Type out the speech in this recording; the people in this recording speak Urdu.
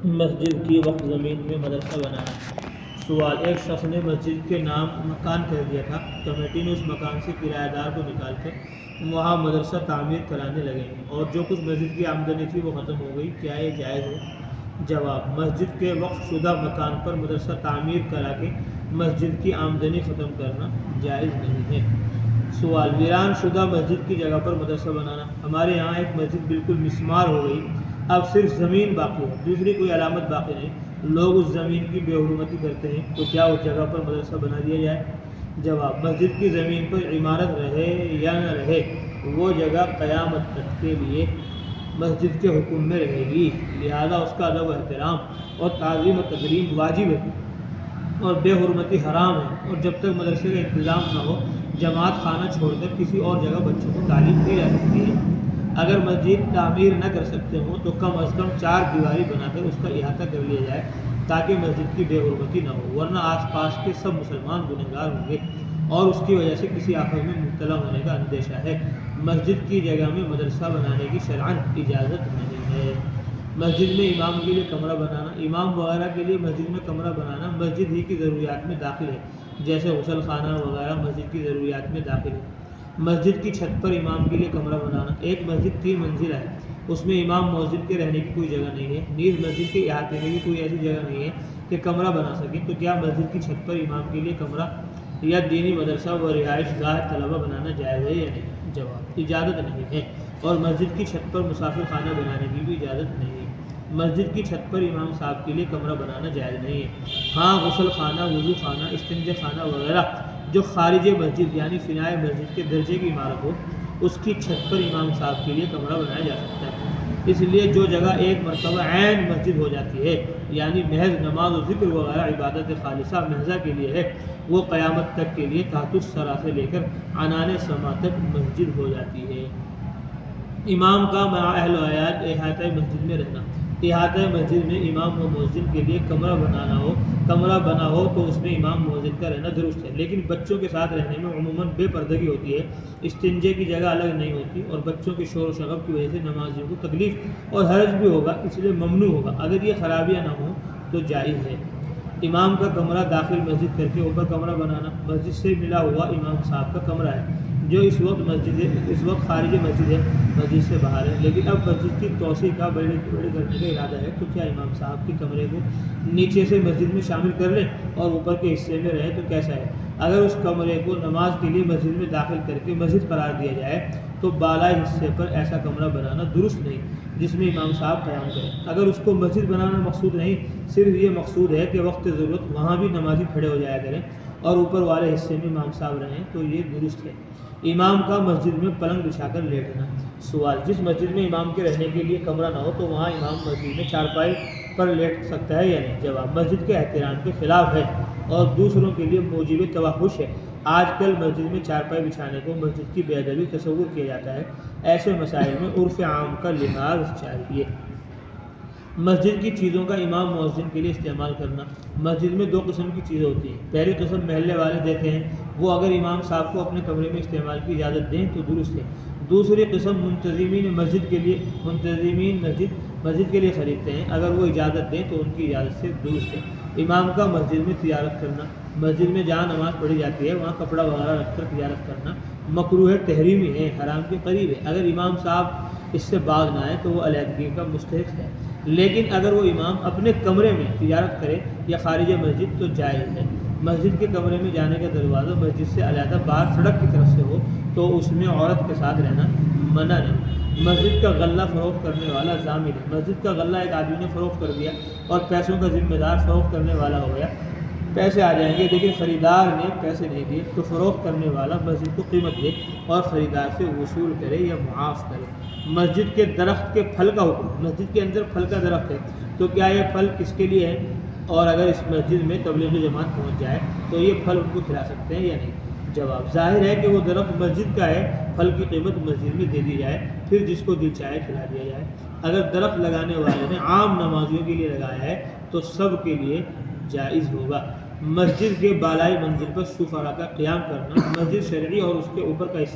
مسجد کی وقف زمین میں مدرسہ بنانا۔ سوال: ایک شخص نے مسجد کے نام مکان کہہ دیا تھا، کمیٹی نے اس مکان سے کرایہ دار کو نکال کر وہاں مدرسہ تعمیر کرانے لگے اور جو کچھ مسجد کی آمدنی تھی وہ ختم ہو گئی، کیا یہ جائز ہے؟ جواب: مسجد کے وقف شدہ مکان پر مدرسہ تعمیر کرا کے مسجد کی آمدنی ختم کرنا جائز نہیں ہے۔ سوال: ویران شدہ مسجد کی جگہ پر مدرسہ بنانا۔ ہمارے یہاں ایک مسجد بالکل مسمار ہو گئی، اب صرف زمین باقی ہے، دوسری کوئی علامت باقی نہیں، لوگ اس زمین کی بے حرمتی کرتے ہیں، تو کیا اس جگہ پر مدرسہ بنا دیا جائے؟ جواب: مسجد کی زمین پر عمارت رہے یا نہ رہے، وہ جگہ قیامت تک کے لیے مسجد کے حکم میں رہے گی، لہذا اس کا ادب و احترام اور تعظیم و تکریم واجب ہے اور بے حرمتی حرام ہے، اور جب تک مدرسے کا انتظام نہ ہو جماعت خانہ چھوڑ کر کسی اور جگہ بچوں کو تعلیم دی جا سکتی ہے۔ اگر مسجد تعمیر نہ کر سکتے ہوں تو کم از کم 4 دیواری بنا کر اس کا احاطہ کر لیا جائے تاکہ مسجد کی بے حرمتی نہ ہو، ورنہ آس پاس کے سب مسلمان گنہگار ہوں گے اور اس کی وجہ سے کسی آفت میں مبتلا ہونے کا اندیشہ ہے۔ مسجد کی جگہ میں مدرسہ بنانے کی شرعاً اجازت نہیں ہے۔ مسجد میں امام کے لیے کمرہ بنانا۔ امام وغیرہ کے لیے مسجد میں کمرہ بنانا مسجد ہی کی ضروریات میں داخل ہے، جیسے غسل خانہ وغیرہ مسجد کی ضروریات میں داخل ہے۔ مسجد کی چھت پر امام کے لیے کمرہ بنانا۔ ایک مسجد 3 منزل ہے، اس میں امام مؤذن کے رہنے کی کوئی جگہ نہیں ہے، نیز مسجد کے احاطے میں بھی کوئی ایسی جگہ نہیں ہے کہ کمرہ بنا سکے، تو کیا مسجد کی چھت پر امام کے لیے کمرہ یا دینی مدرسہ و رہائش گاہ طلبہ بنانا جائز ہے یا نہیں؟ جواب: اجازت نہیں ہے، اور مسجد کی چھت پر مسافر خانہ بنانے کی بھی اجازت نہیں ہے۔ مسجد کی چھت پر امام صاحب کے لیے کمرہ بنانا جائز نہیں ہے۔ ہاں، غسل خانہ، وضو خانہ، استنجا خانہ وغیرہ جو خارج مسجد یعنی فنائے مسجد کے درجے کی عمارت ہو، اس کی چھت پر امام صاحب کے لیے کمرہ بنایا جا سکتا ہے۔ اس لیے جو جگہ ایک مرتبہ عین مسجد ہو جاتی ہے، یعنی محض نماز و ذکر وغیرہ عبادت خالصہ محضہ کے لیے ہے، وہ قیامت تک کے لیے تحت الثری سے لے کر عنان سما تک مسجد ہو جاتی ہے۔ امام کا مع اہل و عیال احاطہ مسجد میں رہنا۔ احاطہ مسجد میں امام و مؤذن کے لیے کمرہ بنا ہو تو اس میں امام مؤذن کا رہنا درست ہے، لیکن بچوں کے ساتھ رہنے میں عموماً بے پردگی ہوتی ہے، استنجے کی جگہ الگ نہیں ہوتی اور بچوں کے شور و شغب کی وجہ سے نمازیوں کو تکلیف اور حرج بھی ہوگا، اس لیے ممنوع ہوگا۔ اگر یہ خرابیاں نہ ہوں تو جائز ہے۔ امام کا کمرہ داخل مسجد کر کے اوپر کمرہ بنانا۔ مسجد سے ملا ہوا امام صاحب کا کمرہ ہے جو اس وقت خارج مسجد ہے، مسجد سے باہر ہے، لیکن اب مسجد کی توسیع کا بڑے کرنے کا ارادہ ہے، تو کیا امام صاحب کے کمرے کو نیچے سے مسجد میں شامل کر لیں اور اوپر کے حصے میں رہے تو کیسا ہے؟ اگر اس کمرے کو نماز کے لیے مسجد میں داخل کر کے مسجد قرار دیا جائے تو بالائی حصے پر ایسا کمرہ بنانا درست نہیں جس میں امام صاحب قیام کریں۔ اگر اس کو مسجد بنانا مقصود نہیں، صرف یہ مقصود ہے کہ وقت ضرورت وہاں بھی نمازی کھڑے ہو جایا کریں اور اوپر والے حصے میں امام صاحب رہیں، تو یہ درست ہے۔ امام کا مسجد میں پلنگ بچھا کر لیٹنا۔ سوال: جس مسجد میں امام کے رہنے کے لیے کمرہ نہ ہو تو وہاں امام مسجد میں چارپائی پر لیٹ سکتا ہے یا نہیں؟ جواب: مسجد کے احترام کے خلاف ہے اور دوسروں کے لیے موجب توحش ہے۔ آج کل مسجد میں چارپائی بچھانے کو مسجد کی بے ادبی تصور کیا جاتا ہے، ایسے مسائل میں عرف عام کا لحاظ چاہیے۔ مسجد کی چیزوں کا امام مؤذن کے لیے استعمال کرنا۔ مسجد میں 2 قسم کی چیزیں ہوتی ہیں، پہلی قسم محلے والے دیتے ہیں، وہ اگر امام صاحب کو اپنے کمرے میں استعمال کی اجازت دیں تو درست ہے۔ دوسری قسم منتظمین مسجد کے لیے خریدتے ہیں، اگر وہ اجازت دیں تو ان کی اجازت سے درست ہے۔ امام کا مسجد میں تجارت کرنا۔ مسجد میں جہاں نماز پڑھی جاتی ہے وہاں کپڑا وغیرہ رکھ کر تجارت کرنا مکروہ تحریمی ہے، حرام کے قریب ہے۔ اگر امام صاحب اس سے باز نہ آئے تو وہ علیحدگی کا مستحق ہے، لیکن اگر وہ امام اپنے کمرے میں تجارت کرے یا خارج مسجد تو جائز ہے۔ مسجد کے کمرے میں جانے کا دروازہ مسجد سے علیحدہ باہر سڑک کی طرف سے ہو تو اس میں عورت کے ساتھ رہنا منع نہیں۔ مسجد کا غلہ فروخت کرنے والا ضامن ہے۔ مسجد کا غلہ ایک آدمی نے فروخت کر دیا اور پیسوں کا ذمہ دار فروخت کرنے والا ہو گیا، پیسے آ جائیں گے لیکن خریدار نے پیسے نہیں دیے، تو فروخت کرنے والا مسجد کو قیمت دے اور خریدار سے وصول کرے یا معاف کرے۔ مسجد کے درخت کے پھل کا حکم۔ مسجد کے اندر پھل کا درخت ہے تو کیا یہ پھل کس کے لیے ہے، اور اگر اس مسجد میں تبلیغی جماعت پہنچ جائے تو یہ پھل ان کو کھلا سکتے ہیں یا نہیں؟ جواب: ظاہر ہے کہ وہ درخت مسجد کا ہے، پھل کی قیمت مسجد میں دے دی جائے، پھر جس کو دل چاہے کھلا دیا جائے۔ اگر درخت لگانے والے نے عام نمازیوں کے لیے لگایا ہے تو سب کے لیے جائز ہوگا۔ مسجد کے بالائی منزل پر سفرا کا قیام کرنا۔ مسجد شرعی اور اس کے اوپر کا حصہ